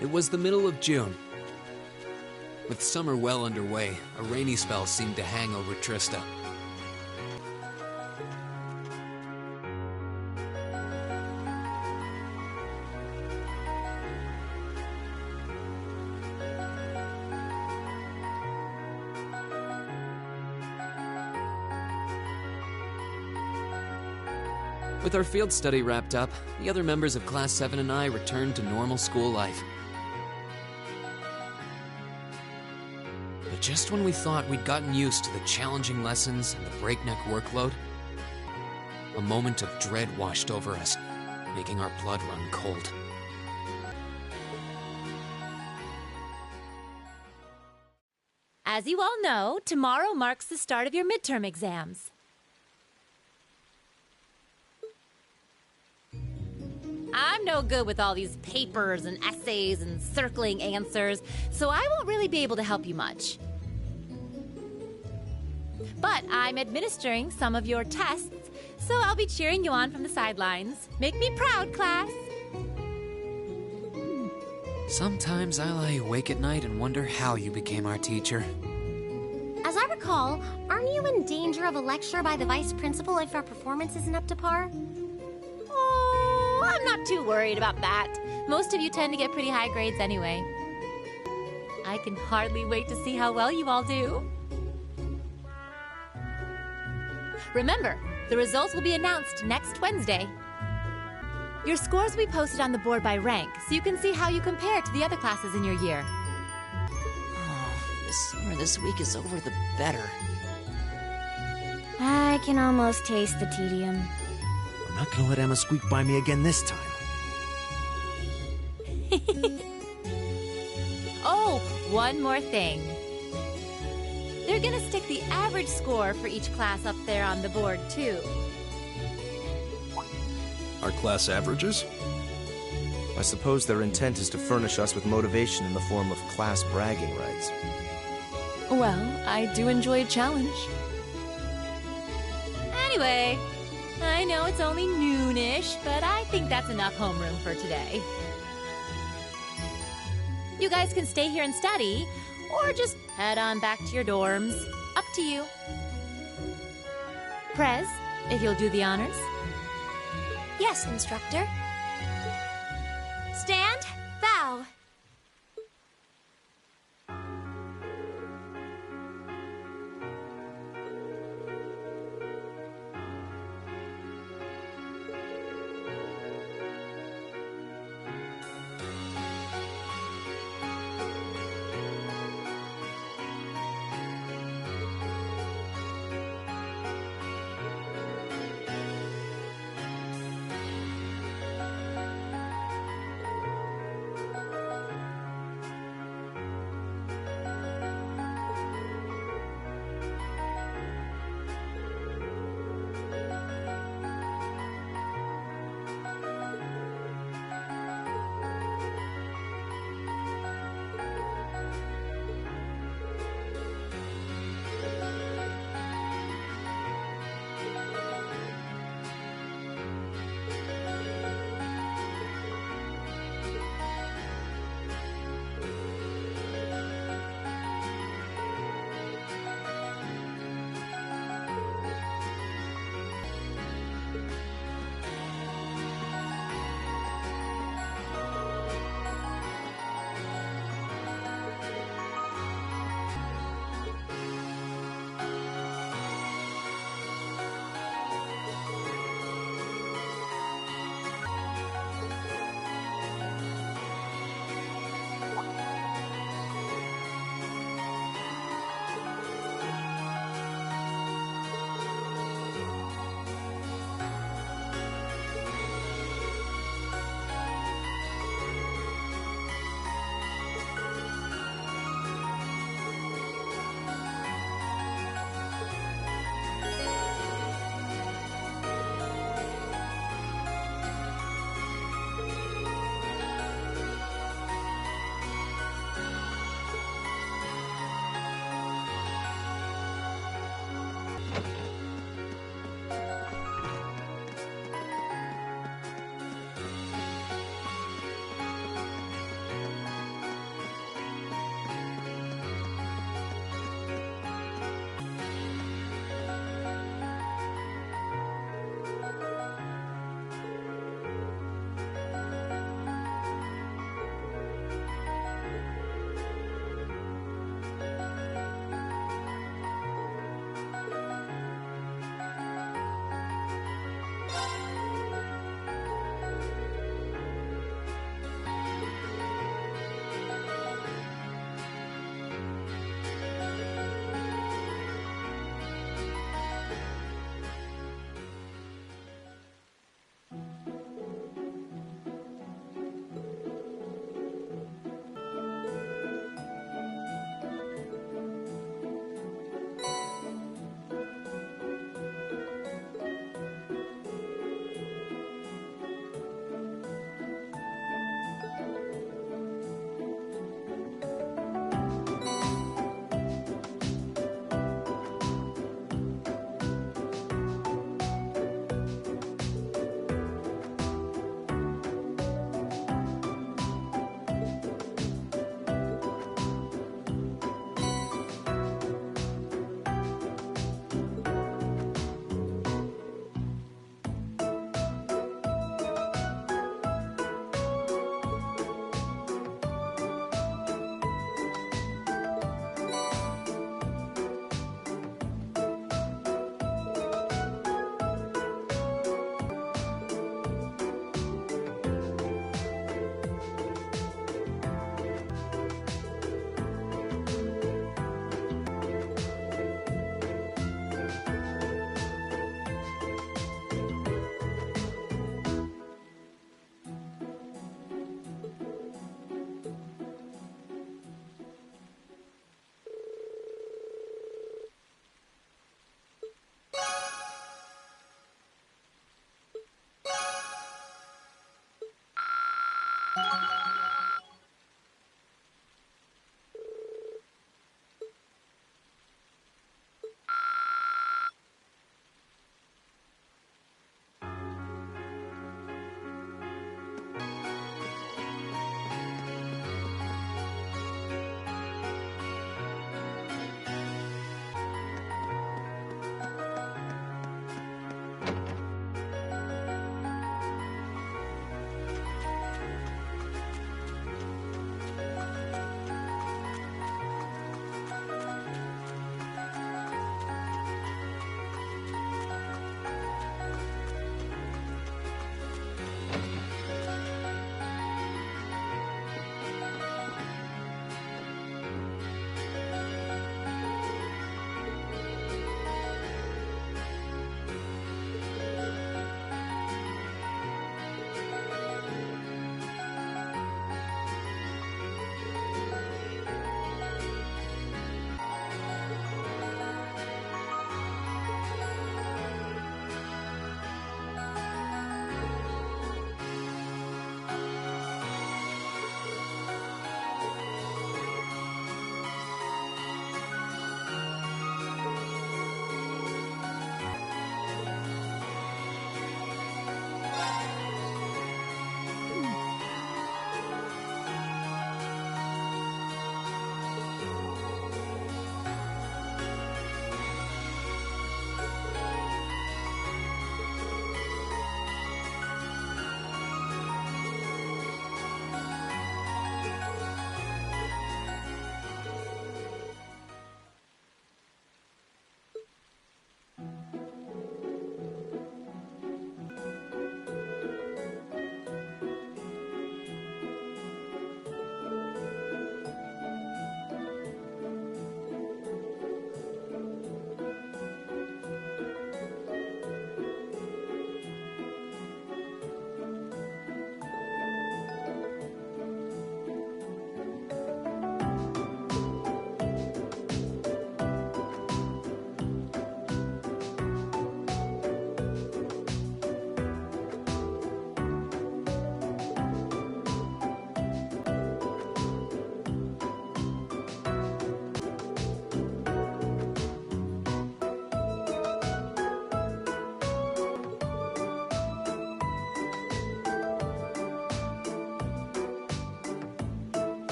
It was the middle of June. With summer well underway, a rainy spell seemed to hang over Trista. With our field study wrapped up, the other members of Class 7 and I returned to normal school life. But just when we thought we'd gotten used to the challenging lessons and the breakneck workload, a moment of dread washed over us, making our blood run cold. As you all know, tomorrow marks the start of your midterm exams. I'm no good with all these papers and essays and circling answers, so I won't really be able to help you much. But I'm administering some of your tests, so I'll be cheering you on from the sidelines. Make me proud, class! Sometimes I lie awake at night and wonder how you became our teacher. As I recall, aren't you in danger of a lecture by the vice principal if our performance isn't up to par? Oh, I'm not too worried about that. Most of you tend to get pretty high grades anyway. I can hardly wait to see how well you all do. Remember, the results will be announced next Wednesday. Your scores will be posted on the board by rank, so you can see how you compare to the other classes in your year. Oh, the sooner this week is over, the better. I can almost taste the tedium. I'm not gonna let Emma squeak by me again this time. Oh, one more thing. They're gonna stick the average score for each class up there on the board, too. Our class averages? I suppose their intent is to furnish us with motivation in the form of class bragging rights. Well, I do enjoy a challenge. Anyway, I know it's only noonish, but I think that's enough homeroom for today. You guys can stay here and study, or just head on back to your dorms. Up to you. Prez, if you'll do the honors. Yes, instructor. Stand, bow.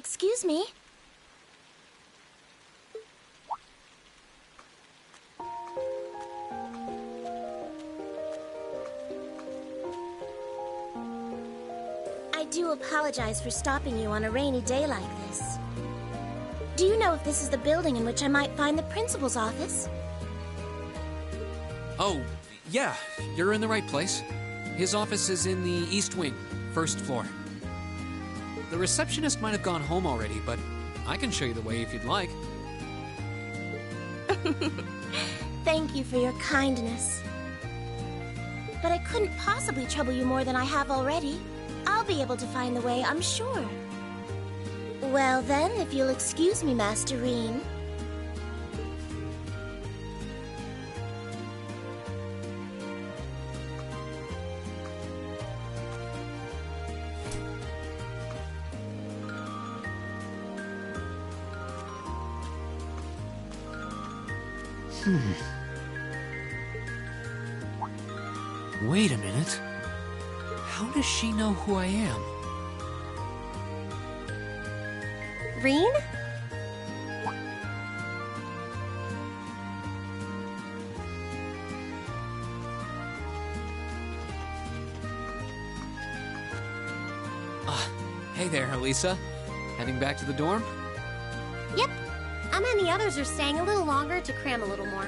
Excuse me? I do apologize for stopping you on a rainy day like this. Do you know if this is the building in which I might find the principal's office? Oh, yeah, you're in the right place. His office is in the East Wing, first floor. The receptionist might have gone home already, but I can show you the way if you'd like. Thank you for your kindness. But I couldn't possibly trouble you more than I have already. I'll be able to find the way, I'm sure. Well then, if you'll excuse me, Master Reen. Wait a minute. How does she know who I am? Reen? Hey there, Alisa. Heading back to the dorm? Yep. Emma and the others are staying a little longer to cram a little more.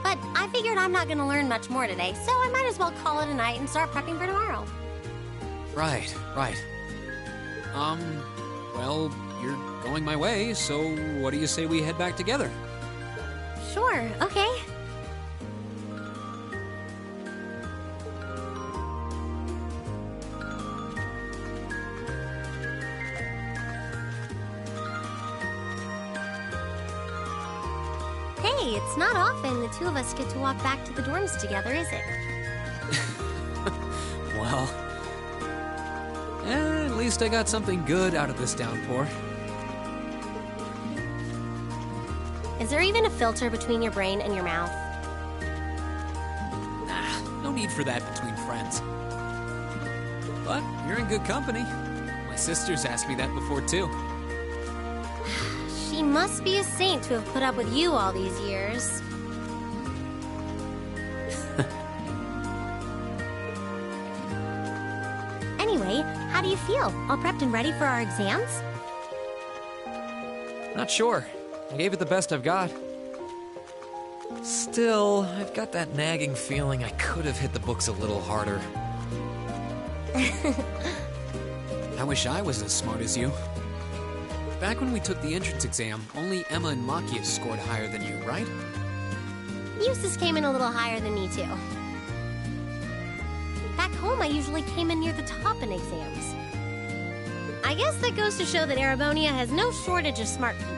But I figured I'm not gonna learn much more today, so I might as well call it a night and start prepping for tomorrow. Right. Well, you're going my way, so what do you say we head back together? Sure, okay. Hey, it's not often the two of us get to walk back to the dorms together, is it? Well, at least I got something good out of this downpour. Is there even a filter between your brain and your mouth? Nah, no need for that between friends. But you're in good company. My sister's asked me that before, too. She must be a saint to have put up with you all these years. Anyway, how do you feel? All prepped and ready for our exams? Not sure. I gave it the best I've got. Still, I've got that nagging feeling I could have hit the books a little harder. I wish I was as smart as you. Back when we took the entrance exam, only Emma and Machias scored higher than you, right? Eustace came in a little higher than me, too. Back home, I usually came in near the top in exams. I guess that goes to show that Erebonia has no shortage of smart people.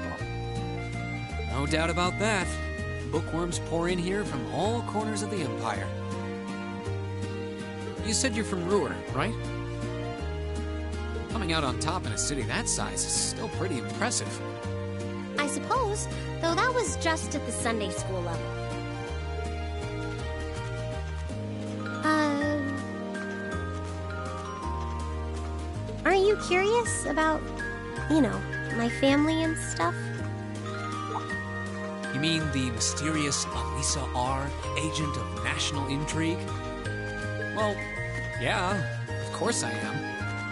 No doubt about that. Bookworms pour in here from all corners of the Empire. You said you're from Ruhr, right? Coming out on top in a city that size is still pretty impressive. I suppose, though that was just at the Sunday school level. Aren't you curious about, my family and stuff? You mean the mysterious Alisa R., agent of national intrigue? Well, yeah, of course I am.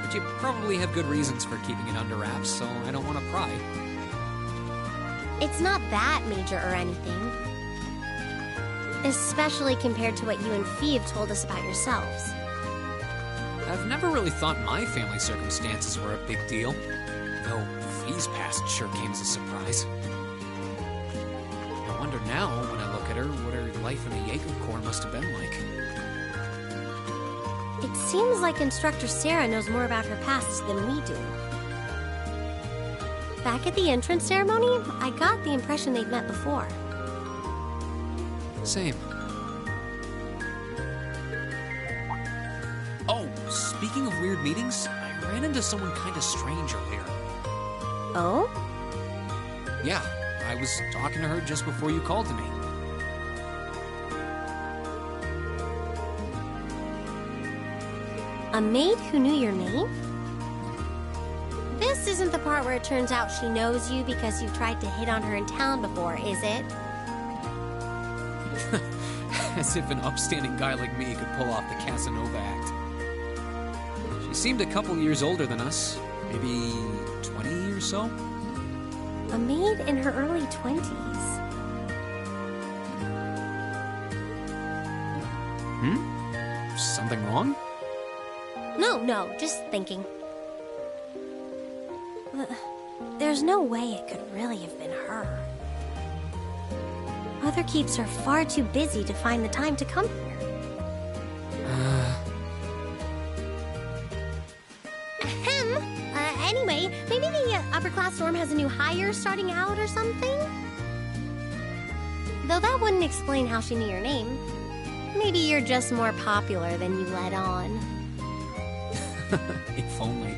But you probably have good reasons for keeping it under wraps, so I don't want to pry. It's not that major or anything. Especially compared to what you and Fee have told us about yourselves. I've never really thought my family circumstances were a big deal, though Fee's past sure came as a surprise. I wonder now, when I look at her, what her life in a Jaeger Corps must have been like. It seems like Instructor Sara knows more about her past than we do. Back at the entrance ceremony, I got the impression they'd met before. Same. Oh, speaking of weird meetings, I ran into someone kind of strange earlier. Oh? Yeah, I was talking to her just before you called to me. A maid who knew your name? This This isn't the part where it turns out she knows you because you tried to hit on her in town before, is it? As if an upstanding guy like me could pull off the Casanova act. She seemed a couple years older than us, maybe 20 or so. A maid in her early 20s. Something wrong? No, just thinking. There's no way it could really have been her. Mother keeps her far too busy to find the time to come here. Ahem. Anyway, maybe the upper class dorm has a new hire starting out or something? Though that wouldn't explain how she knew your name. Maybe you're just more popular than you let on. If only.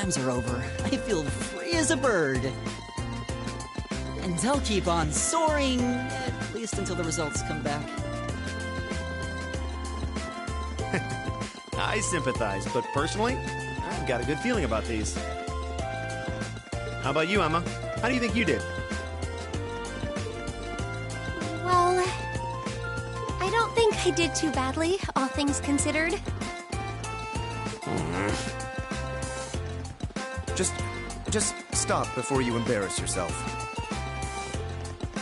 exams are over, I feel free as a bird. And I'll keep on soaring, at least until the results come back. I sympathize, but personally, I've got a good feeling about these. How about you, Emma? How do you think you did? Well, I don't think I did too badly, all things considered. Just stop before you embarrass yourself.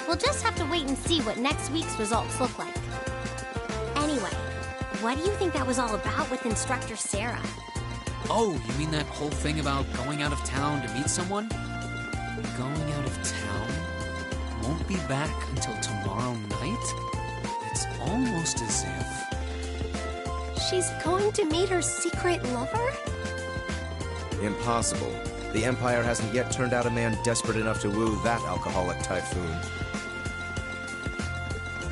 We'll just have to wait and see what next week's results look like. Anyway, what do you think that was all about with Instructor Sara? Oh, you mean that whole thing about going out of town to meet someone? Going out of town? Won't be back until tomorrow night? It's almost as if... She's going to meet her secret lover? Impossible. The Empire hasn't yet turned out a man desperate enough to woo that alcoholic typhoon.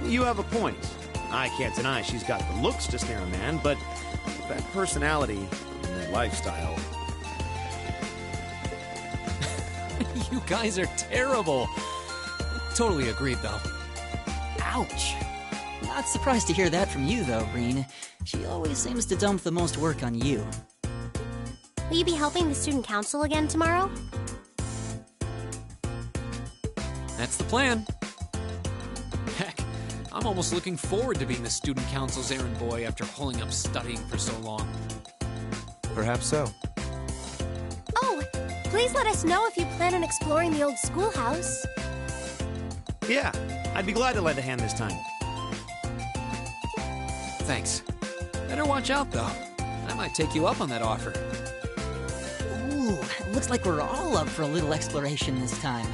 You have a point. I can't deny she's got the looks to snare a man, but that personality and that lifestyle... You guys are terrible. Totally agreed, though. Ouch. Not surprised to hear that from you, though, Green. She always seems to dump the most work on you. Will you be helping the student council again tomorrow? That's the plan. Heck, I'm almost looking forward to being the student council's errand boy after holding up studying for so long. Perhaps so. Oh, please let us know if you plan on exploring the old schoolhouse. Yeah, I'd be glad to lend a hand this time. Thanks. Better watch out, though. I might take you up on that offer. Ooh, looks like we're all up for a little exploration this time.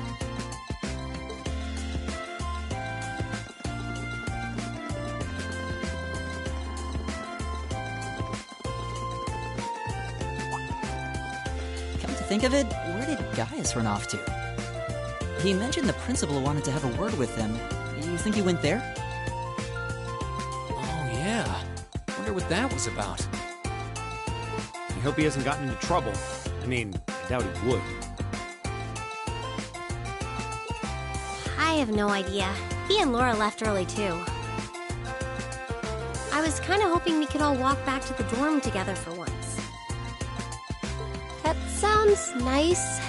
Come to think of it, where did Gaius run off to? He mentioned the principal wanted to have a word with him. You think he went there? Oh, yeah. Wonder what that was about. I hope he hasn't gotten into trouble. I mean, I doubt he would. I have no idea. He and Laura left early, too. I was kind of hoping we could all walk back to the dorm together for once. That sounds nice.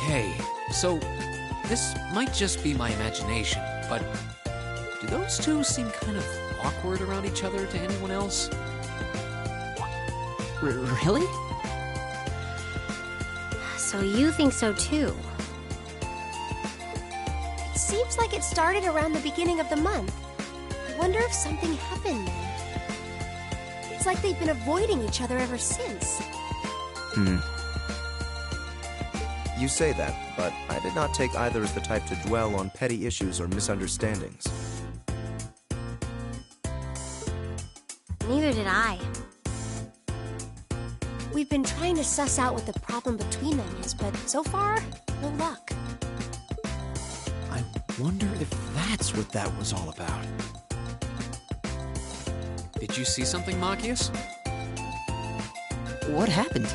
Hey, so this might just be my imagination, but do those two seem kind of awkward around each other to anyone else? Really? So you think so, too? It seems like it started around the beginning of the month. I wonder if something happened then. It's like they've been avoiding each other ever since. You say that, but I did not take either as the type to dwell on petty issues or misunderstandings. Neither did I. We've been trying to suss out what the problem between them is, but so far, no luck. I wonder if that's what that was all about. Did you see something, Machias? What happened?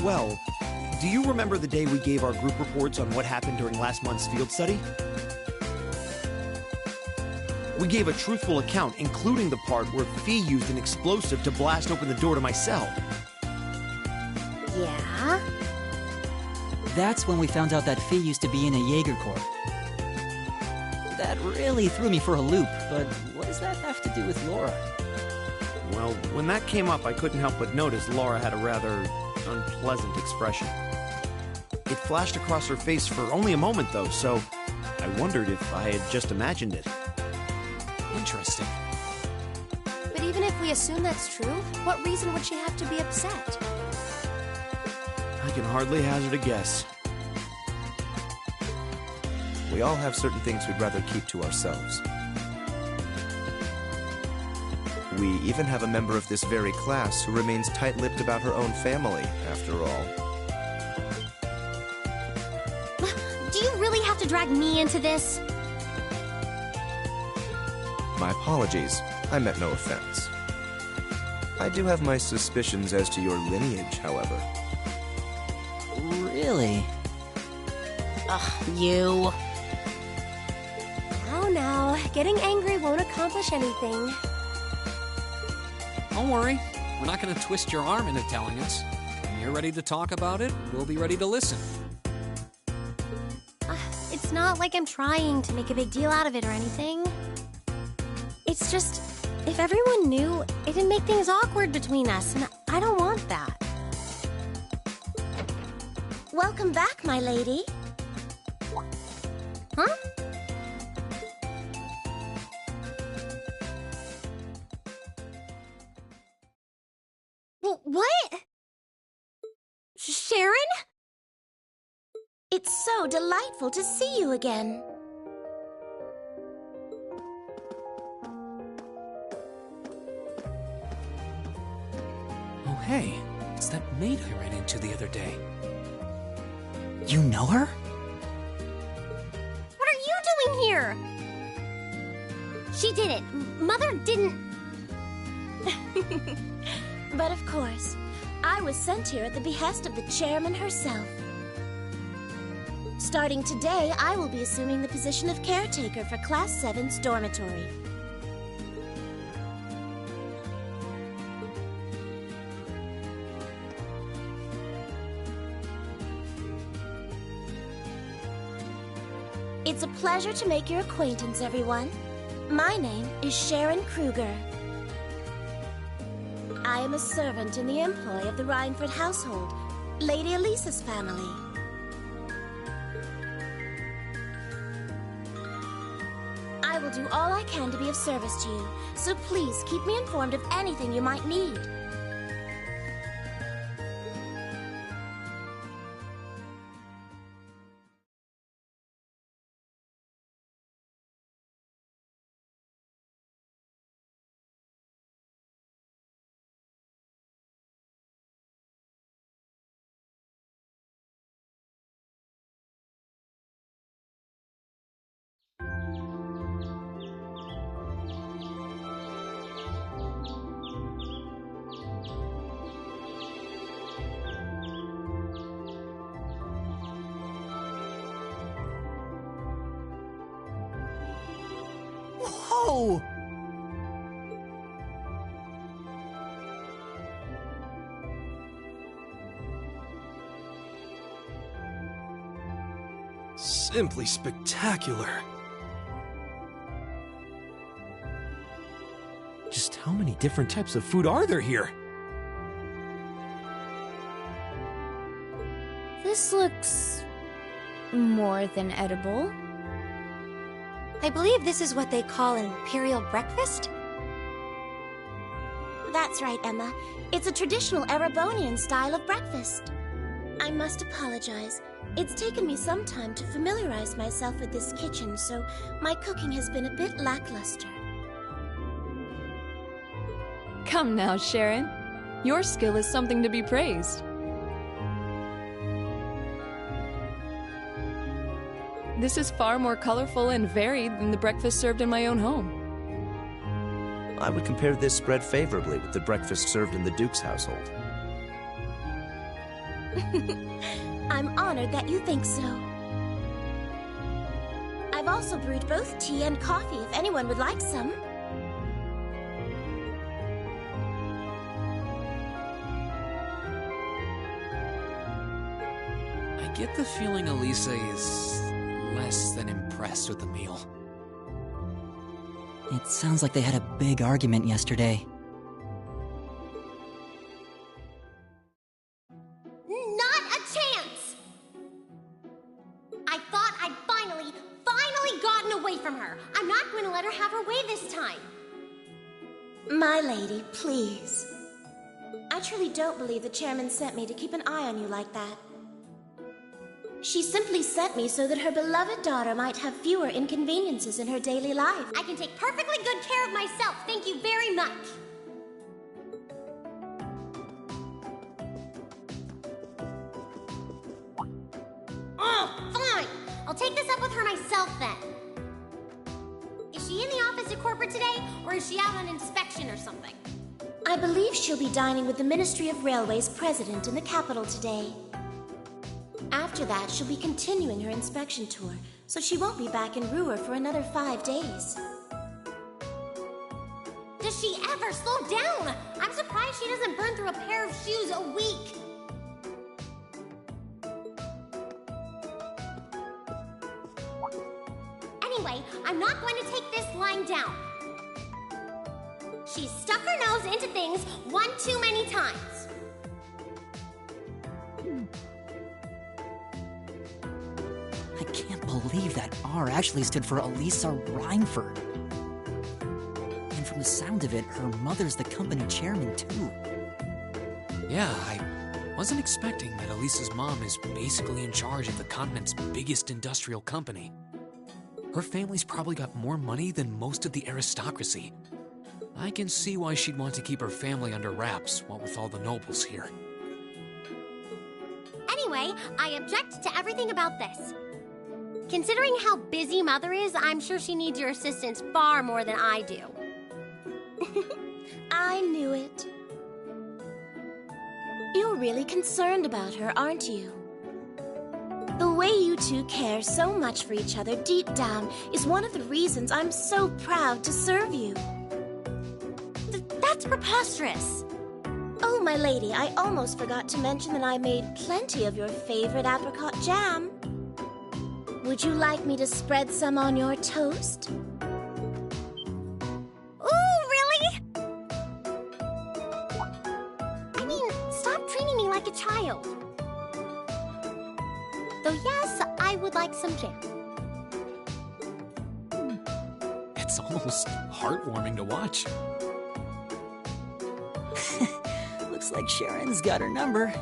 Well, do you remember the day we gave our group reports on what happened during last month's field study? We gave a truthful account, including the part where Fee used an explosive to blast open the door to my cell. Yeah? That's when we found out that Fee used to be in a Jaeger Corps. That really threw me for a loop, but what does that have to do with Laura? Well, when that came up, I couldn't help but notice Laura had a rather unpleasant expression. It flashed across her face for only a moment, though, so I wondered if I had just imagined it. Interesting. But even if we assume that's true, what reason would she have to be upset? I can hardly hazard a guess. We all have certain things we'd rather keep to ourselves. We even have a member of this very class who remains tight-lipped about her own family, after all. Do you really have to drag me into this? My apologies. I meant no offense. I do have my suspicions as to your lineage, however. Really? Ugh, you. Now, getting angry won't accomplish anything. Don't worry, we're not going to twist your arm into telling us. When you're ready to talk about it, we'll be ready to listen. It's not like I'm trying to make a big deal out of it or anything. It's just, if everyone knew, it'd make things awkward between us, and I don't want that. Welcome back, my lady. Huh? What? Sharon? It's so delightful to see you again. Oh, hey, it's that maid I ran into the other day. You know her? What are you doing here? She did it. Mother didn't... But of course, I was sent here at the behest of the chairman herself. Starting today, I will be assuming the position of caretaker for Class 7's dormitory. It's a pleasure to make your acquaintance, everyone. My name is Sharon Kruger. I am a servant in the employ of the Rhineford household, Lady Alisa's family. I will do all I can to be of service to you, so please keep me informed of anything you might need. Whoa! Simply spectacular. Just how many different types of food are there here? This looks more than edible. I believe this is what they call an imperial breakfast? That's right, Emma. It's a traditional Erebonian style of breakfast. I must apologize. It's taken me some time to familiarize myself with this kitchen, so my cooking has been a bit lackluster. Come now, Sharon. Your skill is something to be praised. This is far more colorful and varied than the breakfast served in my own home. I would compare this spread favorably with the breakfast served in the Duke's household. I'm honored that you think so. I've also brewed both tea and coffee if anyone would like some. I get the feeling Alisa is less than impressed with the meal. It sounds like they had a big argument yesterday. Not a chance! I thought I'd finally gotten away from her. I'm not going to let her have her way this time. My lady, please. I truly don't believe the chairman sent me to keep an eye on you like that. She simply sent me so that her beloved daughter might have fewer inconveniences in her daily life. I can take perfectly good care of myself, thank you very much. Oh, fine. I'll take this up with her myself then. Is she in the office at corporate today, or is she out on inspection or something? I believe she'll be dining with the Ministry of Railways president in the capital today. After that, she'll be continuing her inspection tour, so she won't be back in Ruhr for another 5 days. Does she ever slow down? I'm surprised she doesn't burn through a pair of shoes a week. Anyway, I'm not going to take this lying down. She's stuck her nose into things one too many times. I can't believe that R actually stood for Alisa Reinford. And from the sound of it, her mother's the company chairman, too. Yeah, I wasn't expecting that Alisa's mom is basically in charge of the continent's biggest industrial company. Her family's probably got more money than most of the aristocracy. I can see why she'd want to keep her family under wraps, what with all the nobles here. Anyway, I object to everything about this. Considering how busy Mother is, I'm sure she needs your assistance far more than I do. I knew it. You're really concerned about her, aren't you? The way you two care so much for each other deep down is one of the reasons I'm so proud to serve you. That's preposterous. Oh, my lady, I almost forgot to mention that I made plenty of your favorite apricot jam. Would you like me to spread some on your toast? Ooh, really? I mean, stop treating me like a child. Though yes, I would like some jam. It's almost heartwarming to watch. Looks like Sharon's got her number.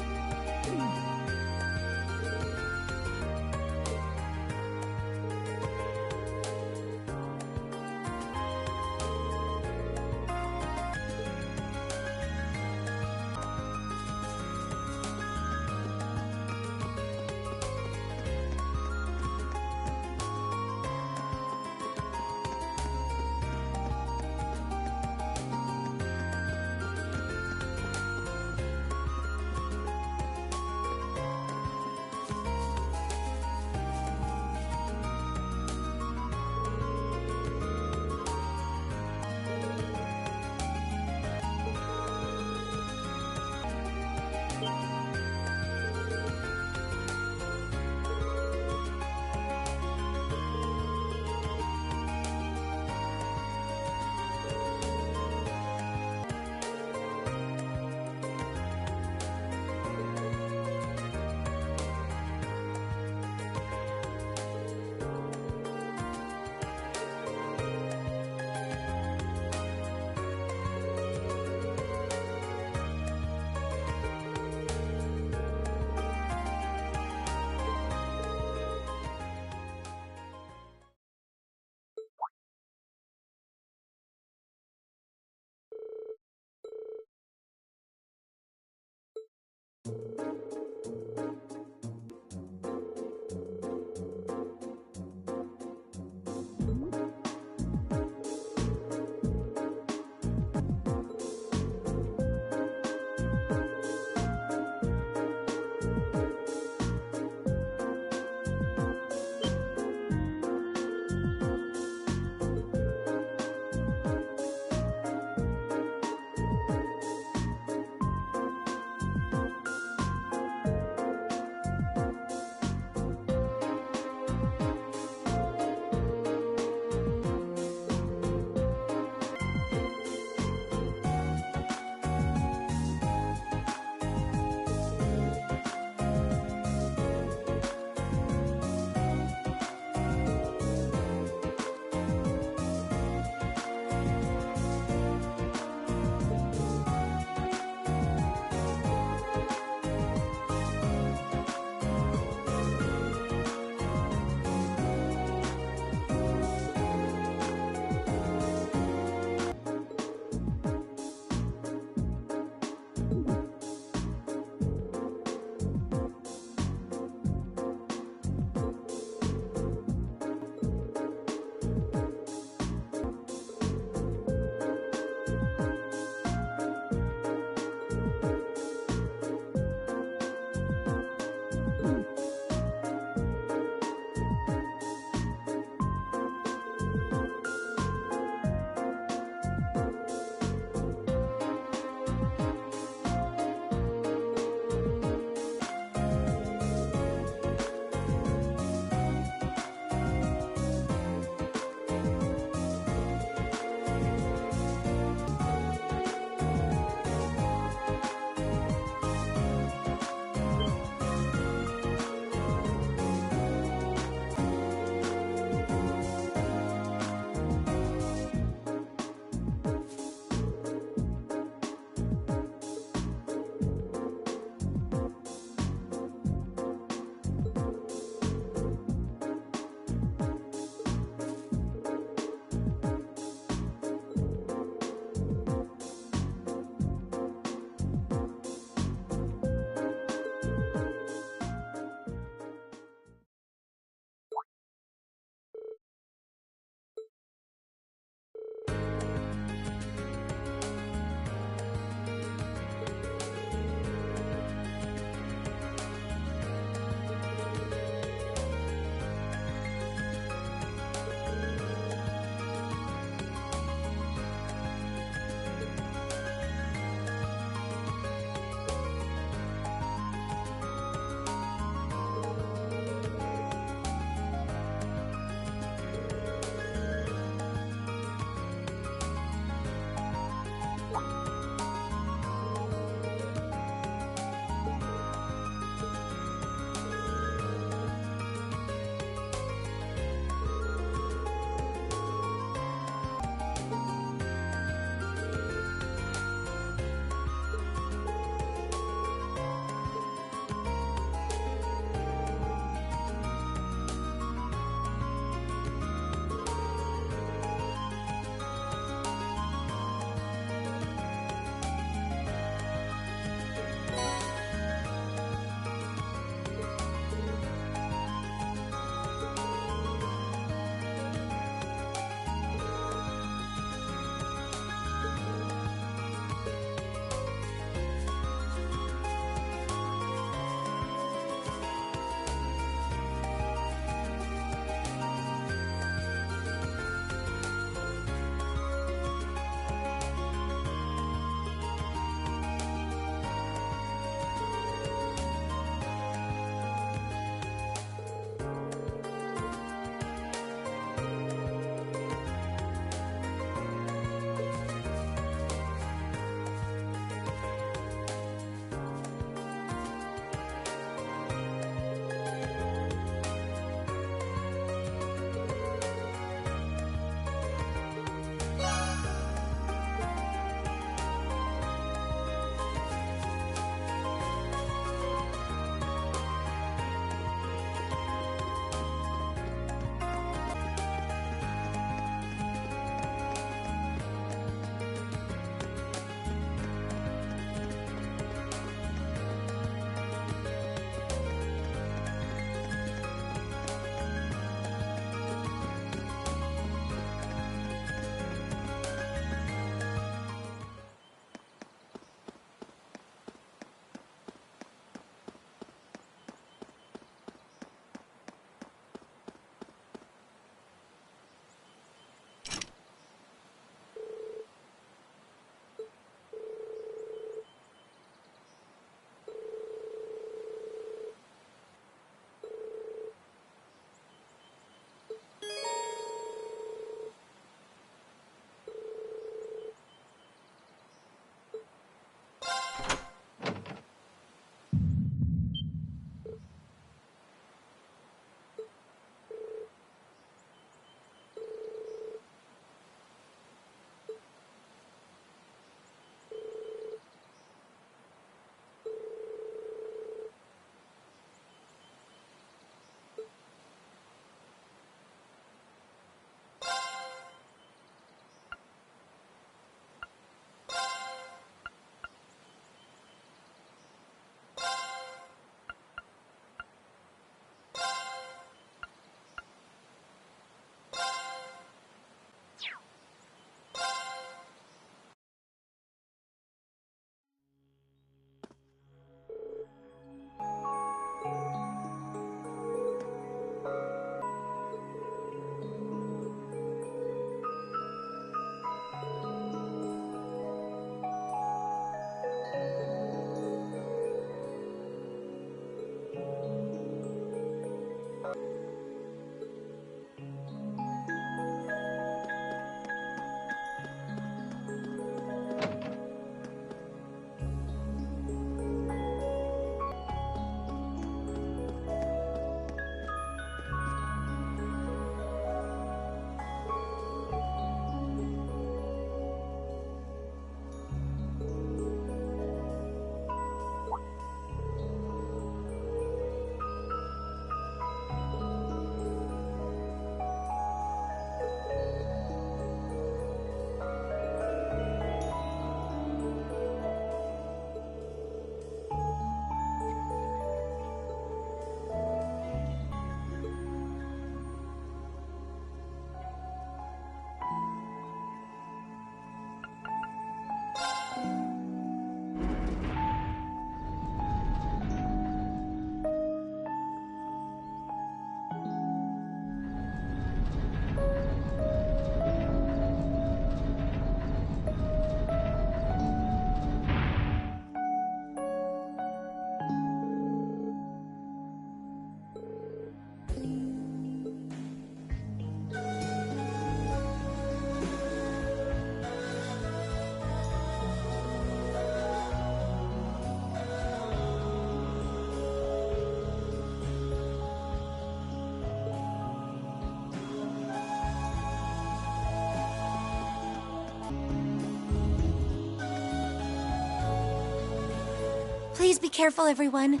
Please be careful, everyone.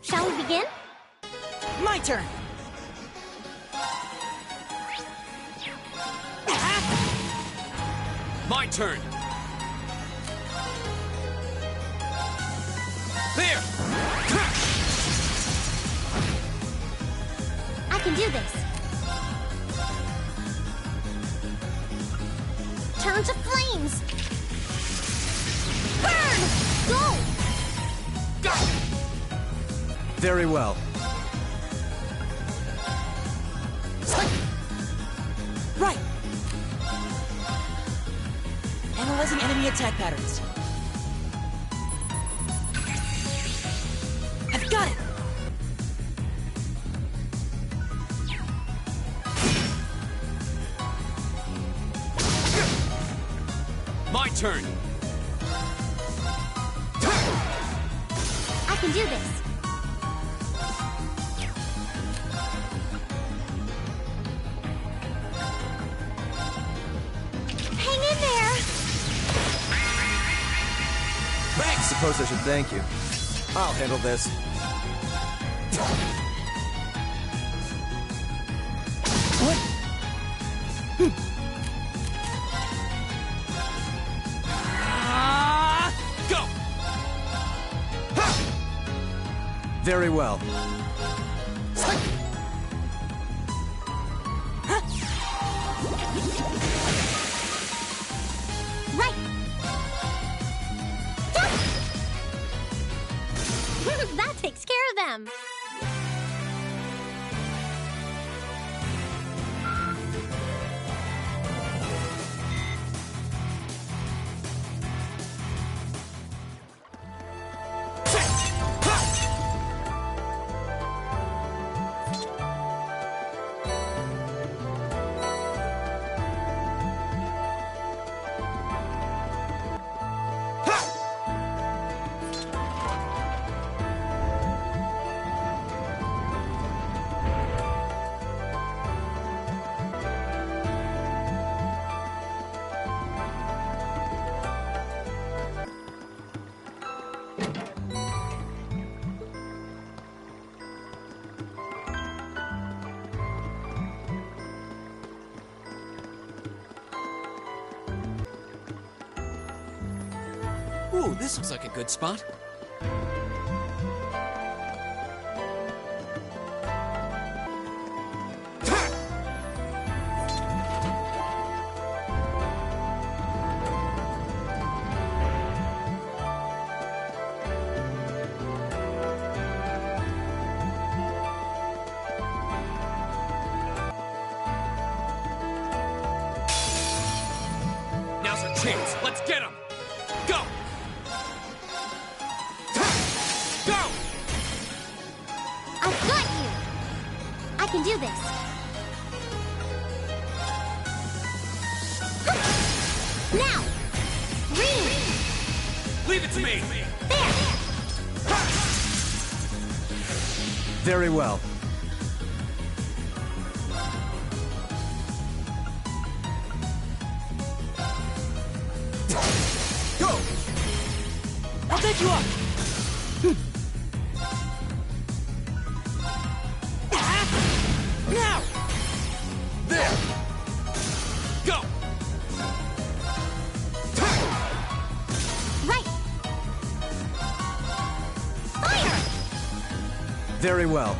Shall we begin? My turn! My turn! There! I can do this. Turn to flames! Burn! Go! Very well. Right! Analyzing enemy attack patterns. I've got it! My turn! I can do this. Suppose I should thank you. I'll handle this. What? Go! Very well. That takes care of them. Ooh, this looks like a good spot. Now's our chance. Let's get him. Go! Go! I've got you! I can do this. Now! Ring! Leave it to me! There! Very well. I'll take you up! Now! There! Go! Right! Fire! Very well.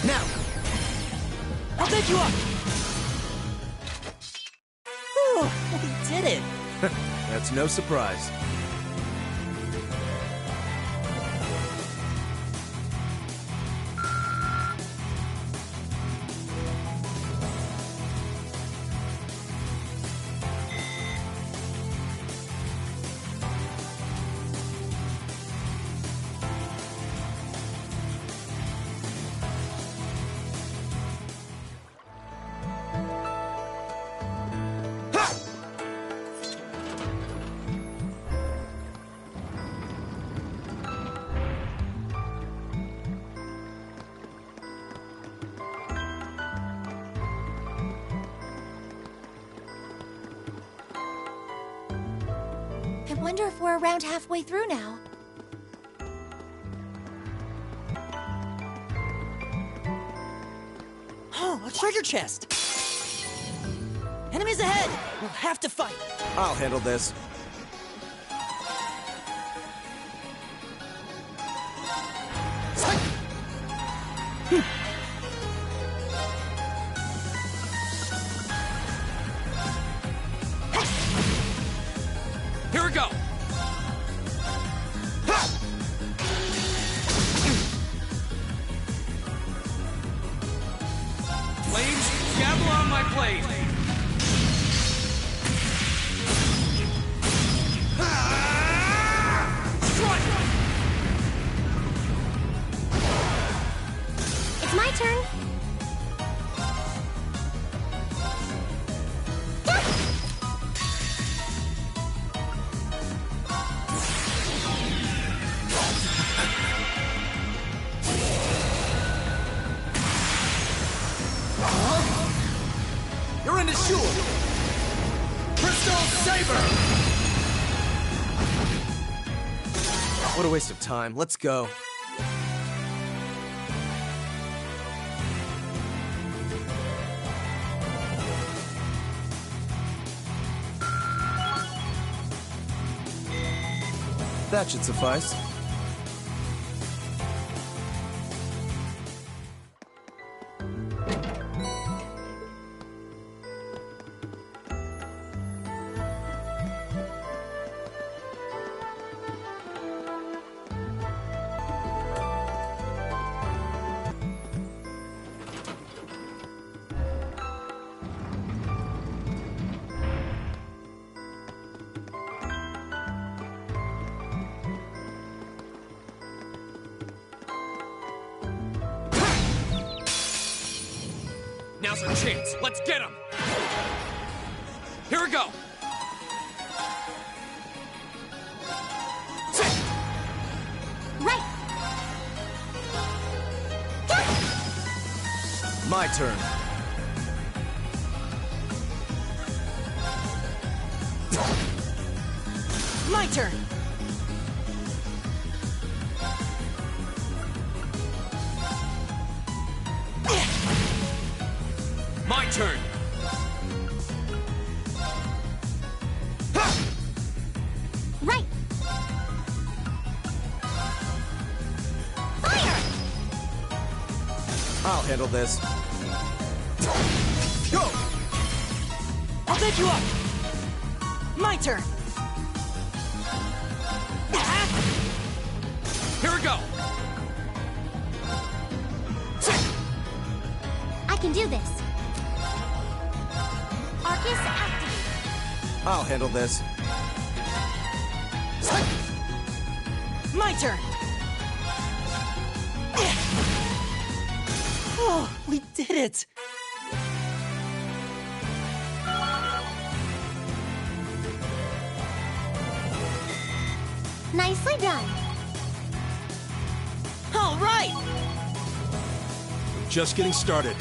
Now! I'll take you up! Whew, we did it! That's no surprise. I wonder if we're around halfway through now. Oh, a treasure chest! Enemies ahead! We'll have to fight! I'll handle this. Here we go! Flames, gavel on my blade! Strike! It's my turn. You're in the shoe! Crystal Saber! What a waste of time. Let's go. That should suffice. Now's our chance. Let's get him! Here we go! Right! My turn. My turn! My turn! Right! Fire! I'll handle this. Go! I'll take you up! My turn! Here we go! I can do this. Arcus activate. I'll handle this. My turn! Oh, we did it! Nicely done. All right! Just getting started.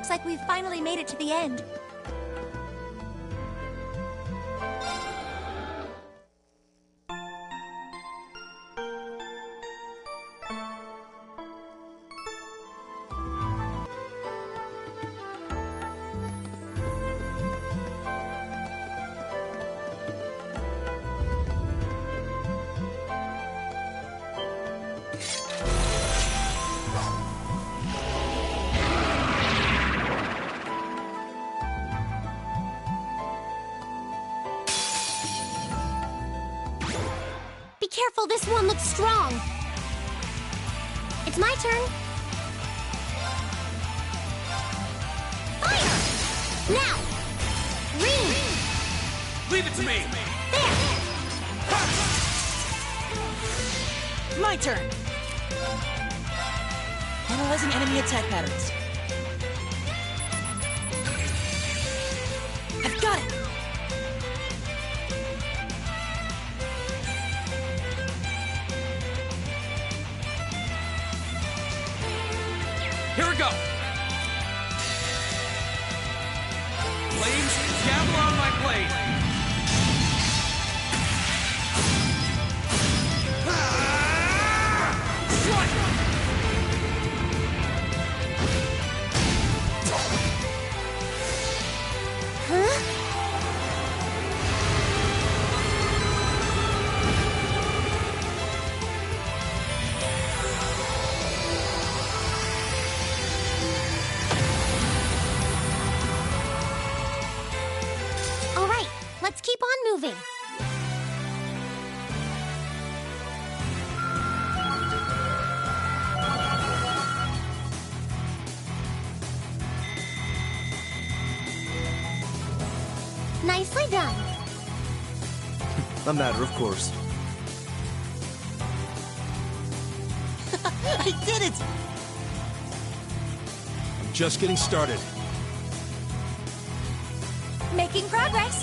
looks like we've finally made it to the end. Be careful, this one looks strong. It's my turn. Fire! Now! Ring! Leave it to me! There! My turn. Analyzing enemy attack patterns. I've got it! Here we go! Flames, gavel on my blade! Strike! All right, let's keep on moving. Nicely done. A matter of course. I did it! I'm just getting started. Making progress.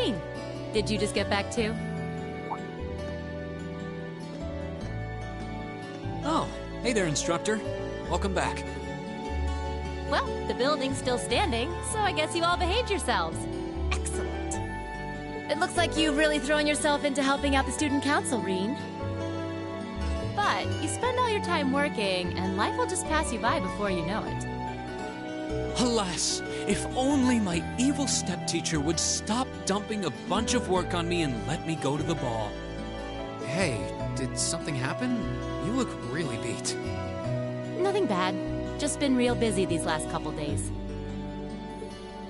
Rean, did you just get back too? Oh, hey there, instructor. Welcome back. Well, the building's still standing, so I guess you all behaved yourselves. Excellent. It looks like you've really thrown yourself into helping out the student council, Rean. But you spend all your time working, and life will just pass you by before you know it. Alas, if only my evil stepteacher would stop dumping a bunch of work on me and let me go to the ball. Hey, did something happen? You look really beat. Nothing bad. Just been real busy these last couple days.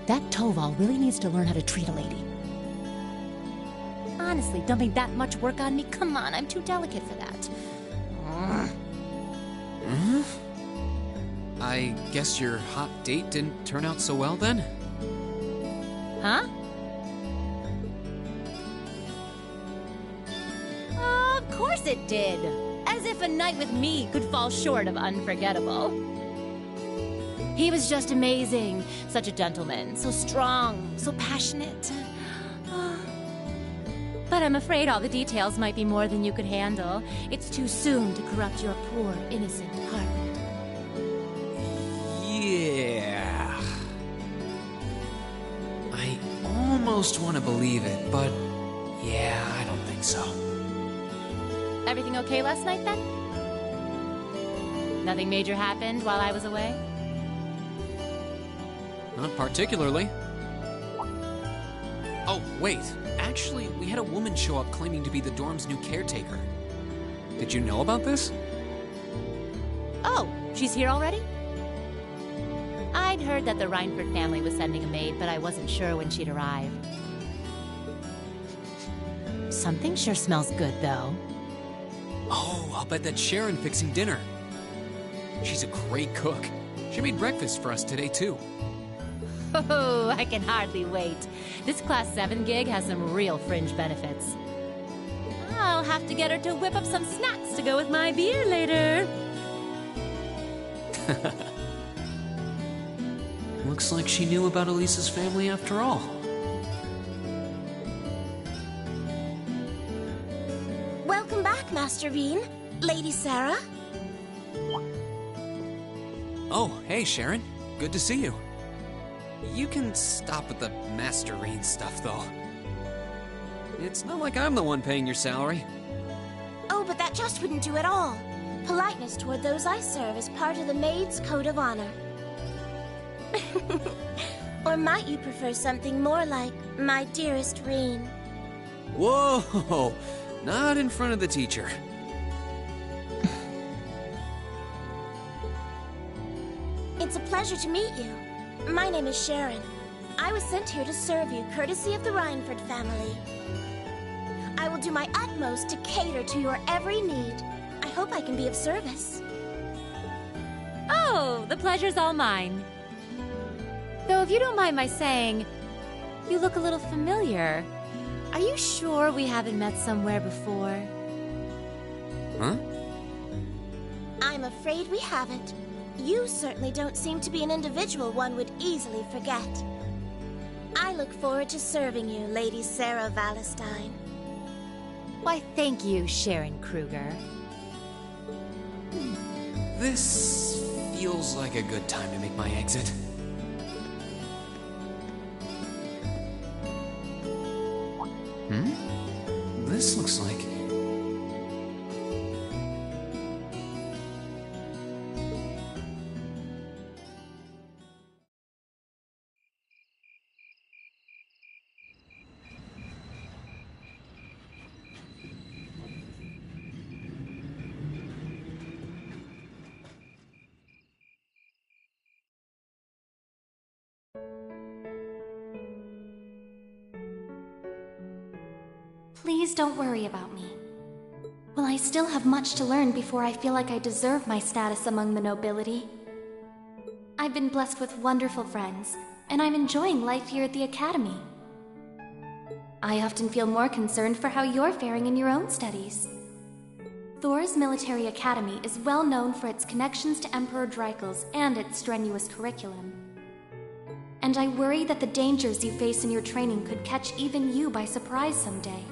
That Toval really needs to learn how to treat a lady. Honestly, dumping that much work on me? Come on, I'm too delicate for that. I guess your hot date didn't turn out so well then? Huh? Of course it did. As if a night with me could fall short of unforgettable. He was just amazing. Such a gentleman, so strong, so passionate. But I'm afraid all the details might be more than you could handle. It's too soon to corrupt your poor, innocent heart. Yeah. I almost want to believe it, but yeah, I don't think so. Everything okay last night, then? Nothing major happened while I was away? Not particularly. Oh, wait. Actually, we had a woman show up claiming to be the dorm's new caretaker. Did you know about this? Oh, she's here already? I'd heard that the Reinford family was sending a maid, but I wasn't sure when she'd arrive. Something sure smells good, though. Oh, I'll bet that's Sharon fixing dinner. She's a great cook. She made breakfast for us today, too. Oh, I can hardly wait. This Class 7 gig has some real fringe benefits. I'll have to get her to whip up some snacks to go with my beer later. Looks like she knew about Alisa's family after all. Welcome back, Master Rean. Lady Sara. Oh, hey, Sharon. Good to see you. You can stop with the Master Rean stuff, though. It's not like I'm the one paying your salary. Oh, but that just wouldn't do at all. Politeness toward those I serve is part of the Maid's code of honor. Or might you prefer something more like, my dearest Rean? Whoa! Not in front of the teacher. It's a pleasure to meet you. My name is Sharon. I was sent here to serve you, courtesy of the Reinford family. I will do my utmost to cater to your every need. I hope I can be of service. Oh, the pleasure's all mine. Though if you don't mind my saying, you look a little familiar. Are you sure we haven't met somewhere before? Huh? I'm afraid we haven't. You certainly don't seem to be an individual one would easily forget. I look forward to serving you, Lady Sara Valentine. Why, thank you, Sharon Kruger. This feels like a good time to make my exit. This looks like... Please don't worry about me. Well, I still have much to learn before I feel like I deserve my status among the nobility. I've been blessed with wonderful friends, and I'm enjoying life here at the Academy. I often feel more concerned for how you're faring in your own studies. Thor's Military Academy is well known for its connections to Emperor Dreikel's and its strenuous curriculum. and I worry that the dangers you face in your training could catch even you by surprise someday.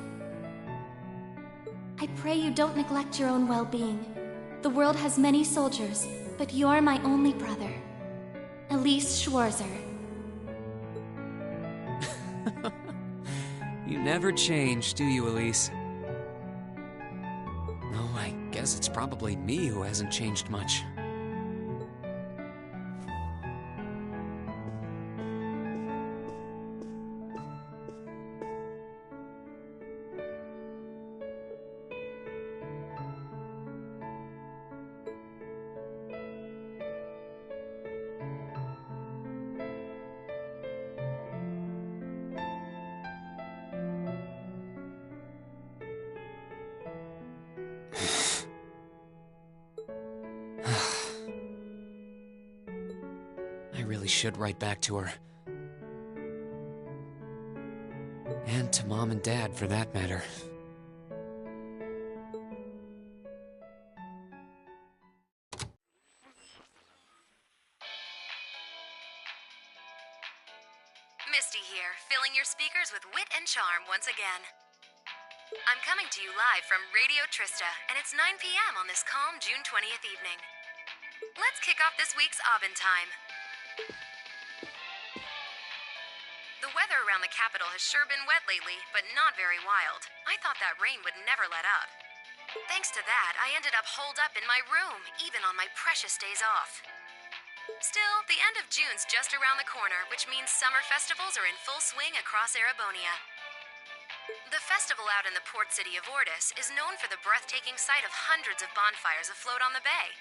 I pray you don't neglect your own well-being. The world has many soldiers, but you're my only brother. Elise Schwarzer. You never change, do you, Elise? No, I guess it's probably me who hasn't changed much. Should write back to her. And to Mom and Dad, for that matter. Misty here, filling your speakers with wit and charm once again. I'm coming to you live from Radio Trista, and it's 9 p.m. on this calm June 20th evening. Let's kick off this week's Aubin time. The weather around the capital has sure been wet lately, but not very wild. I thought that rain would never let up. Thanks to that, I ended up holed up in my room, even on my precious days off. Still, the end of June's just around the corner, which means summer festivals are in full swing across Erebonia. The festival out in the port city of Ordis is known for the breathtaking sight of hundreds of bonfires afloat on the bay.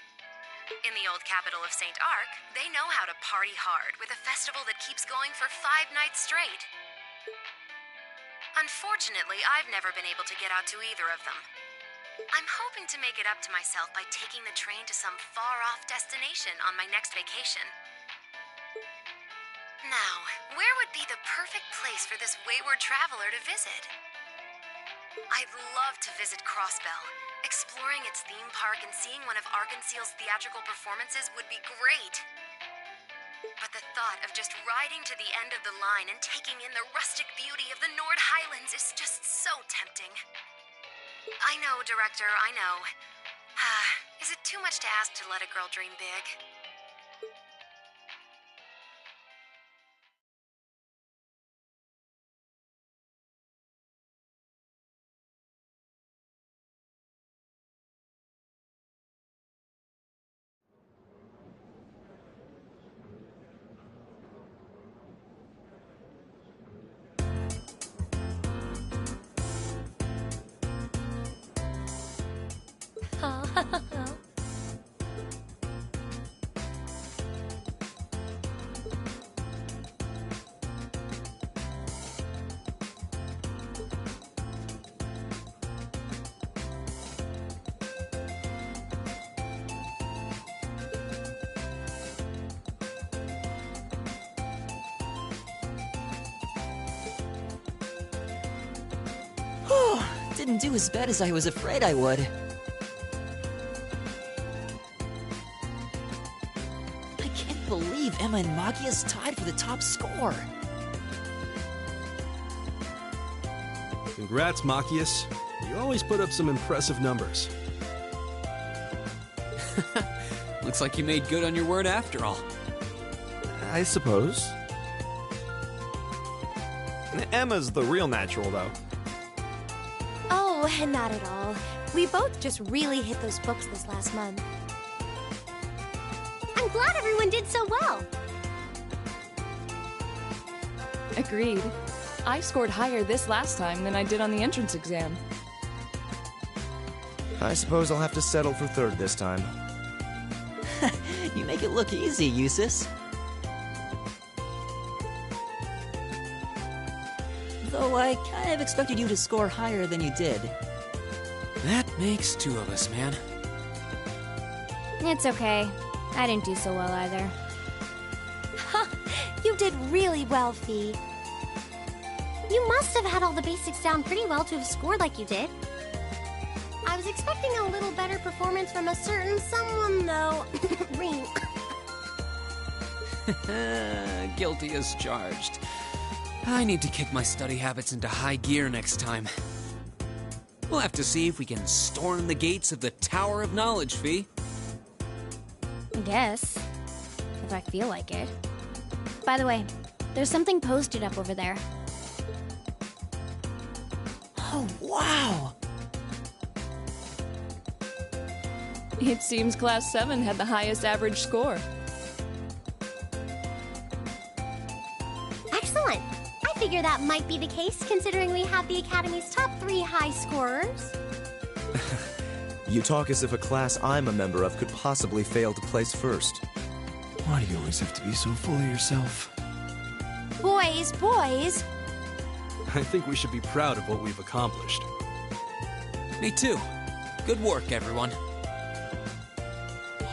In the old capital of St. Arc, they know how to party hard with a festival that keeps going for 5 nights straight. Unfortunately, I've never been able to get out to either of them. I'm hoping to make it up to myself by taking the train to some far-off destination on my next vacation. Now, where would be the perfect place for this wayward traveler to visit? I'd love to visit Crossbell. Exploring its theme park and seeing one of Arkansas's theatrical performances would be great. But the thought of just riding to the end of the line and taking in the rustic beauty of the Nord Highlands is just so tempting. I know, Director, I know. Is it too much to ask to let a girl dream big? Didn't do as bad as I was afraid I would. I can't believe Emma and Magia's tied for the top score. Congrats, Machias. You always put up some impressive numbers. Looks like you made good on your word after all. I suppose. Emma's the real natural, though. Oh, not at all. We both just really hit those books this last month. I'm glad everyone did so well. Agreed. I scored higher this last time than I did on the entrance exam. I suppose I'll have to settle for third this time. You make it look easy, Eustace. Though I kind of expected you to score higher than you did. That makes 2 of us, man. It's okay. I didn't do so well either. You did really well, Fee. You must have had all the basics down pretty well to have scored like you did. I was expecting a little better performance from a certain someone, though. Rean. Guilty as charged. I need to kick my study habits into high gear next time. We'll have to see if we can storm the gates of the Tower of Knowledge, Fee. I guess. If I feel like it. By the way, there's something posted up over there. Oh, wow! It seems Class 7 had the highest average score. Excellent. I figure that might be the case, considering we have the Academy's top 3 high scorers. You talk as if a class I'm a member of could possibly fail to place first. Why do you always have to be so full of yourself? Boys, boys! I think we should be proud of what we've accomplished. Me too. Good work, everyone.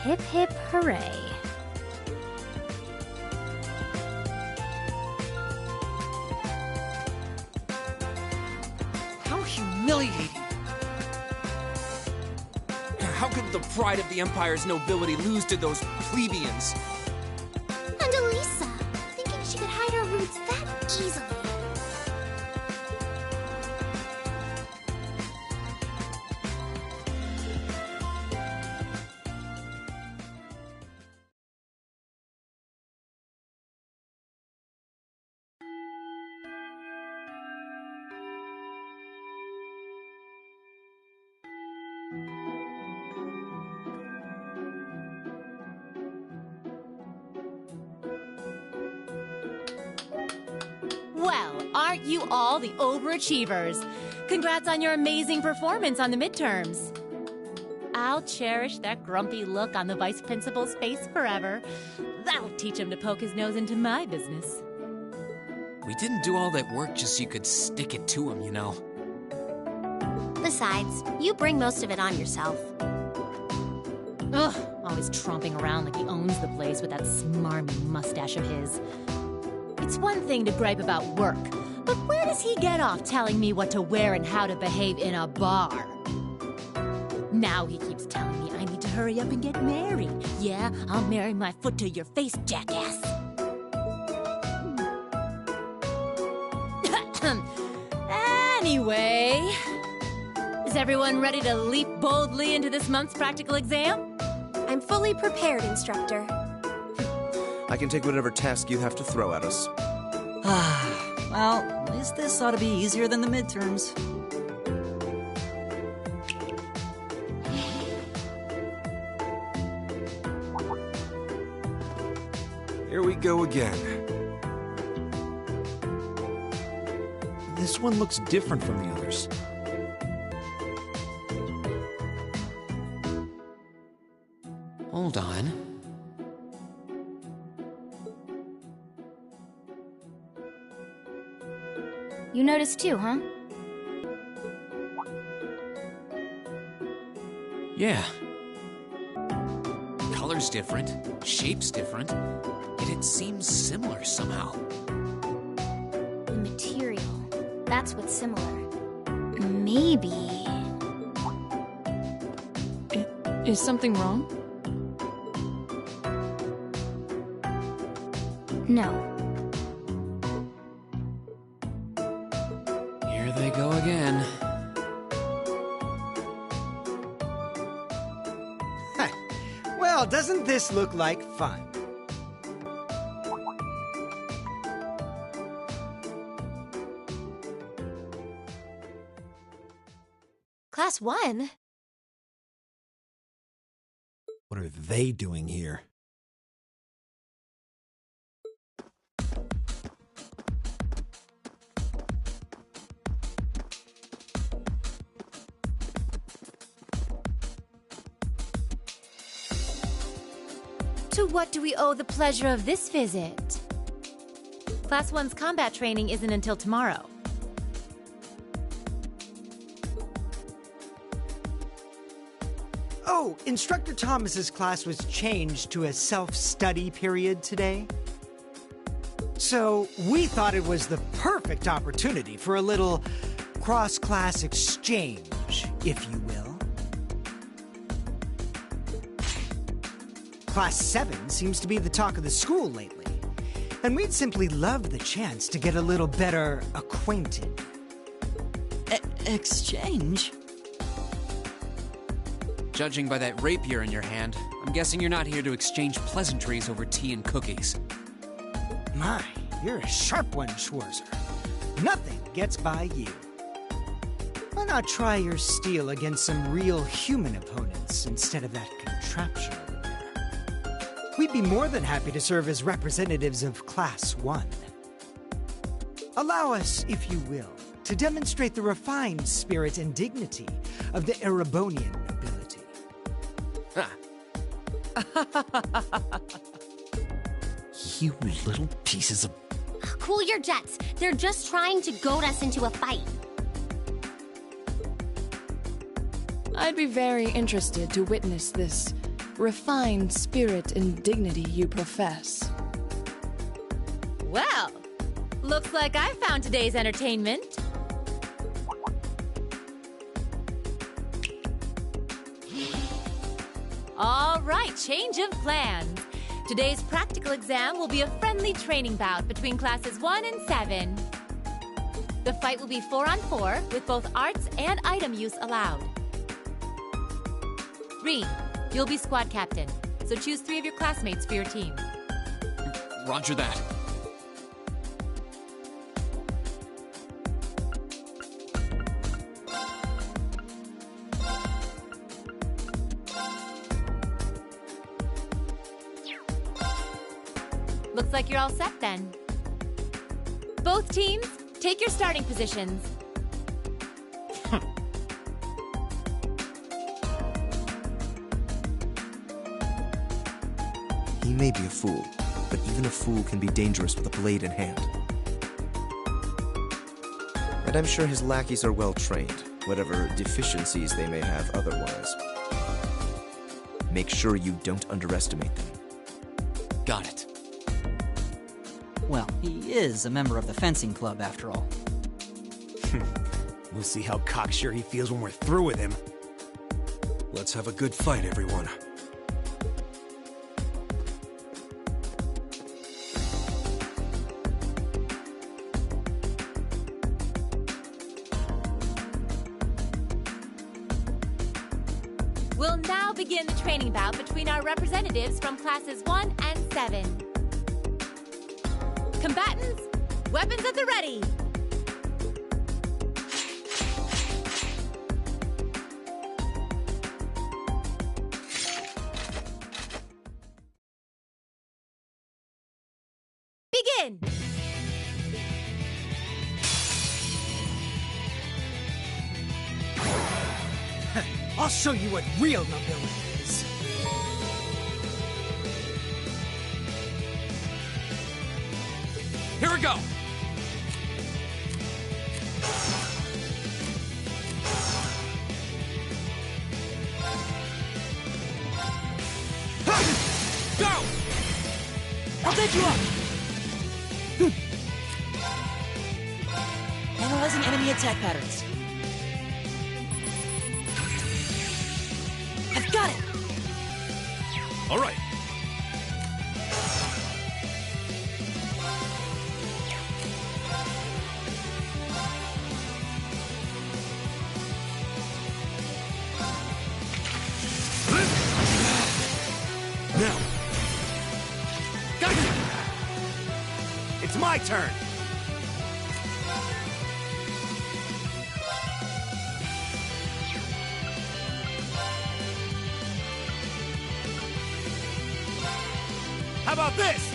Hip hip hooray. How humiliating! How could the pride of the Empire's nobility lose to those plebeians? And Alisa, thinking she could hide her roots that easily. Well, aren't you all the overachievers? Congrats on your amazing performance on the midterms. I'll cherish that grumpy look on the vice principal's face forever. That'll teach him to poke his nose into my business. We didn't do all that work just so you could stick it to him, you know. Besides, you bring most of it on yourself. Ugh, always tromping around like he owns the place with that smarmy mustache of his. It's one thing to gripe about work, but where does he get off telling me what to wear and how to behave in a bar? Now he keeps telling me I need to hurry up and get married. Yeah, I'll marry my foot to your face, jackass. Anyway, is everyone ready to leap boldly into this month's practical exam? I'm fully prepared, Instructor. I can take whatever task you have to throw at us. Well, at least this ought to be easier than the midterms. Here we go again. This one looks different from the others. Hold on. You noticed too, huh? Yeah. Color's different, shape's different, yet it seems similar somehow. The material. That's what's similar. Maybe... Is something wrong? No. Here they go again. Well, doesn't this look like fun? Class 1? What are they doing here? To what do we owe the pleasure of this visit? Class 1's combat training isn't until tomorrow. Oh, Instructor Thomas's class was changed to a self-study period today. So we thought it was the perfect opportunity for a little cross-class exchange, if you will. Class 7 seems to be the talk of the school lately. And we'd simply love the chance to get a little better acquainted. Exchange? Judging by that rapier in your hand, I'm guessing you're not here to exchange pleasantries over tea and cookies. My, you're a sharp one, Schwarzer. Nothing gets by you. Why not try your steel against some real human opponents instead of that contraption over there? We'd be more than happy to serve as representatives of Class 1. Allow us, if you will, to demonstrate the refined spirit and dignity of the Erebonian nobility. You little pieces of... Cool your jets. They're just trying to goad us into a fight. I'd be very interested to witness this refined spirit and dignity you profess. Well, looks like I found today's entertainment. All right, change of plans. Today's practical exam will be a friendly training bout between classes 1 and 7. The fight will be 4-on-4 with both arts and item use allowed. Reen, you'll be squad captain, so choose 3 of your classmates for your team. Roger that. Looks like you're all set then. Both teams, take your starting positions. He may be a fool, but even a fool can be dangerous with a blade in hand. And I'm sure his lackeys are well trained, whatever deficiencies they may have otherwise. Make sure you don't underestimate them. Got it. Well, he is a member of the fencing club, after all. We'll see how cocksure he feels when we're through with him. Let's have a good fight, everyone. We'll now begin the training bout between our representatives from classes 1 and 7. Combatants, weapons at the ready. Begin! I'll show you what real nobility is. Here we go! Go! I'll take you up! Analyzing enemy attack patterns. I've got it! All right. Now. Gotcha! It's my turn! How about this?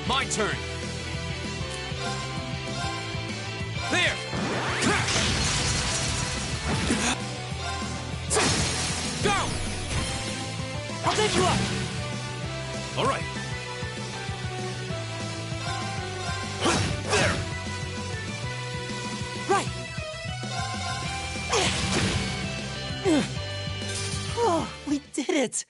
My turn! There! Go! I'll take you up! All right. There! Right! Oh, we did it!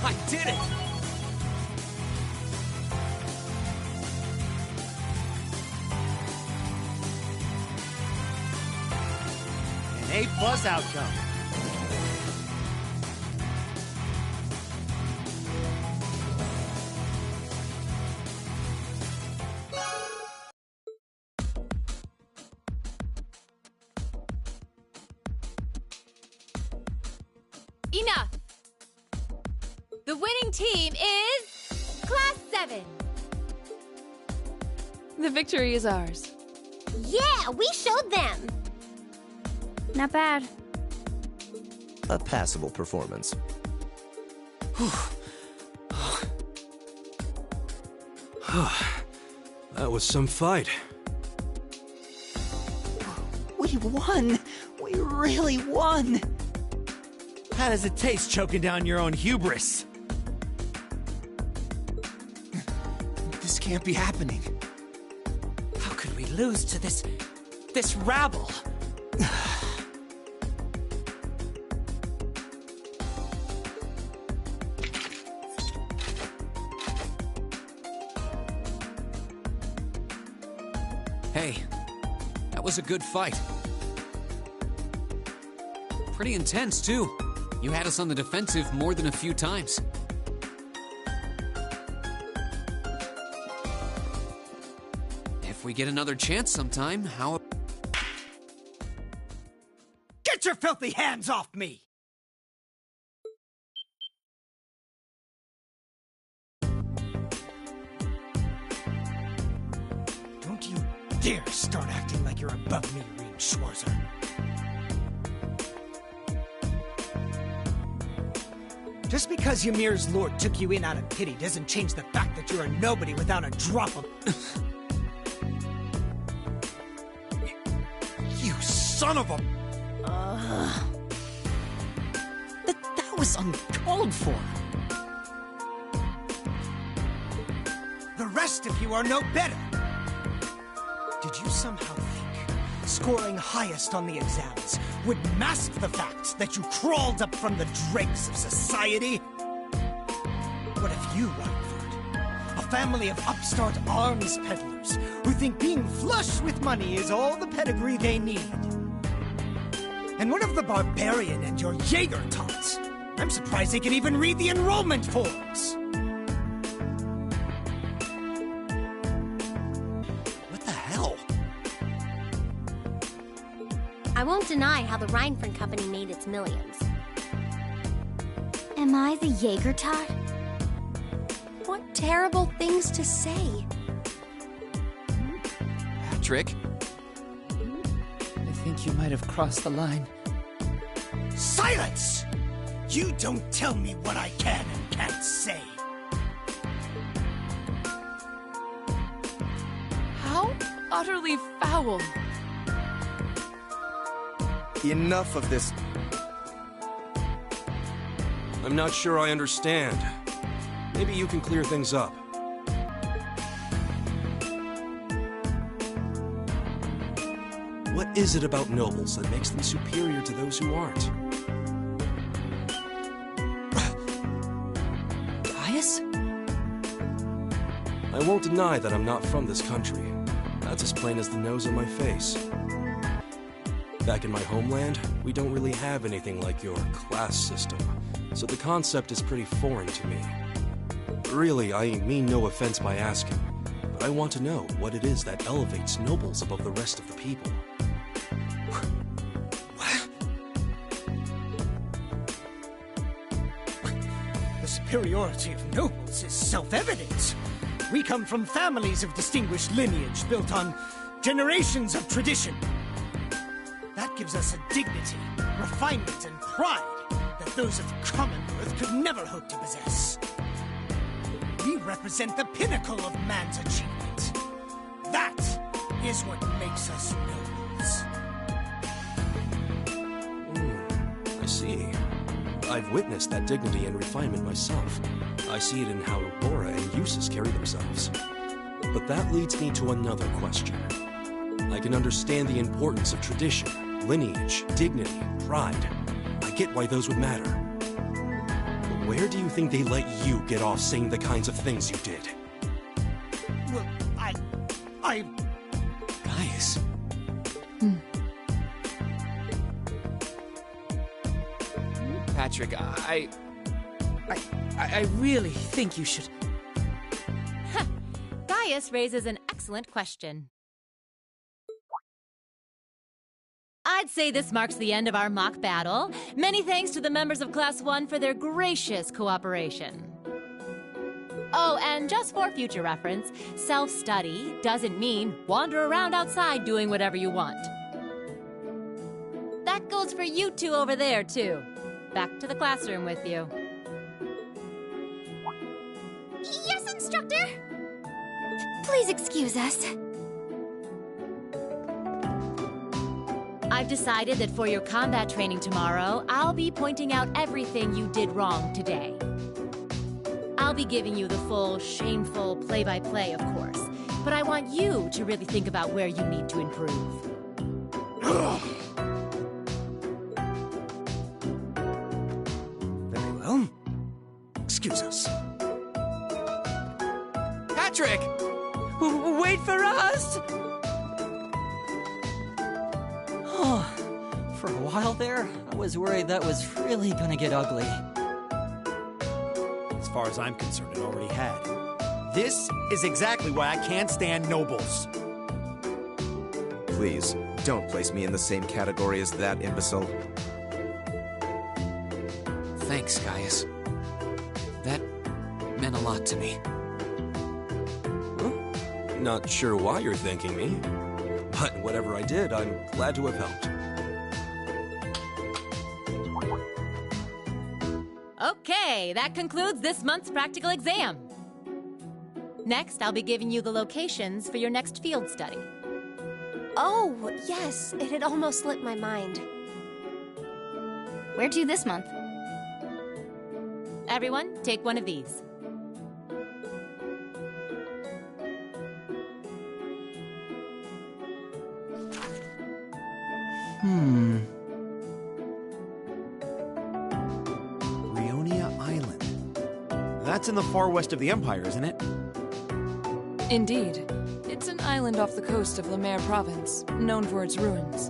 I did it! An A+ outcome. Enough! The winning team is Class 7. The victory is ours. Yeah, we showed them. Not bad. A passable performance. That was some fight. We won! We really won! How does it taste choking down your own hubris? This can't be happening. How could we lose to this rabble? Hey, that was a good fight. Pretty intense, too. You had us on the defensive more than a few times. If we get another chance sometime, how... Get your filthy hands off me! Don't you dare start acting like you're above me, Reed Schwarzer. Just because Ymir's lord took you in out of pity doesn't change the fact that you're a nobody without a drop of... You son of a... That was uncalled for. The rest of you are no better. Did you somehow think scoring highest on the exams would mask the fact that you crawled up from the dregs of society? What if you, Reinford, a family of upstart arms peddlers who think being flush with money is all the pedigree they need? And what of the barbarian and your Jaeger tots? I'm surprised they can even read the enrollment forms. What the hell? I won't deny how the Reinford Company made its millions. Am I the Jaeger tot? What terrible things to say. Patrick? I think you might have crossed the line. Silence! You don't tell me what I can and can't say. How utterly foul. Enough of this. I'm not sure I understand. Maybe you can clear things up. What is it about nobles that makes them superior to those who aren't? Gaius? I won't deny that I'm not from this country. That's as plain as the nose on my face. Back in my homeland, we don't really have anything like your class system, so the concept is pretty foreign to me. Really, I mean no offense by asking, but I want to know what it is that elevates nobles above the rest of the people. The superiority of nobles is self-evident. We come from families of distinguished lineage built on generations of tradition. That gives us a dignity, refinement, and pride that those of Commonwealth could never hope to possess. We represent the pinnacle of man's achievement. That is what makes us nobles. I see. I've witnessed that dignity and refinement myself. I see it in how Laura and Eustace carry themselves. But that leads me to another question. I can understand the importance of tradition, lineage, dignity, pride. I get why those would matter. But Where do you think they let you get off saying the kinds of things you did? Well, I... Gaius. Patrick, I really think you should... Gaius raises an excellent question. I'd say this marks the end of our mock battle. Many thanks to the members of Class 1 for their gracious cooperation. Oh, and just for future reference, self-study doesn't mean wander around outside doing whatever you want. That goes for you two over there, too. Back to the classroom with you. Yes, Instructor! Please excuse us. I've decided that for your combat training tomorrow, I'll be pointing out everything you did wrong today. I'll be giving you the full, shameful play-by-play, of course, but I want you to really think about where you need to improve. Very well. Excuse us. Patrick! Wait for us! Oh, for a while there, I was worried that was really gonna get ugly. As far as I'm concerned, it already had. This is exactly why I can't stand nobles. Please, don't place me in the same category as that imbecile. Thanks, Gaius. That meant a lot to me. Not sure why you're thanking me, but whatever I did, I'm glad to have helped. Okay, that concludes this month's practical exam. Next, I'll be giving you the locations for your next field study. Oh, yes, it had almost slipped my mind. Where to this month? Everyone, take one of these. Brionia Island. That's in the far west of the Empire, isn't it? Indeed. It's an island off the coast of Lemaire Province, known for its ruins.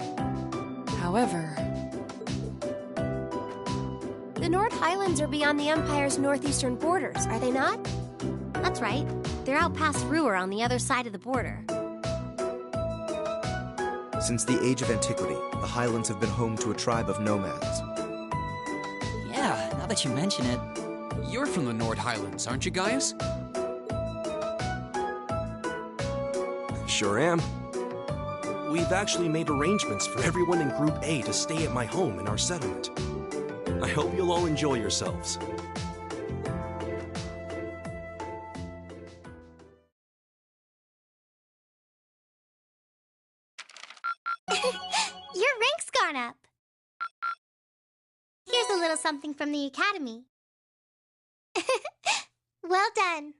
However... The Nord Highlands are beyond the Empire's northeastern borders, are they not? That's right. They're out past Ruhr on the other side of the border. Since the age of antiquity, the Highlands have been home to a tribe of nomads. Yeah, now that you mention it. You're from the Nord Highlands, aren't you, Gaius? Sure am. We've actually made arrangements for everyone in Group A to stay at my home in our settlement. I hope you'll all enjoy yourselves. Your rank's gone up. Here's a little something from the Academy. Well done.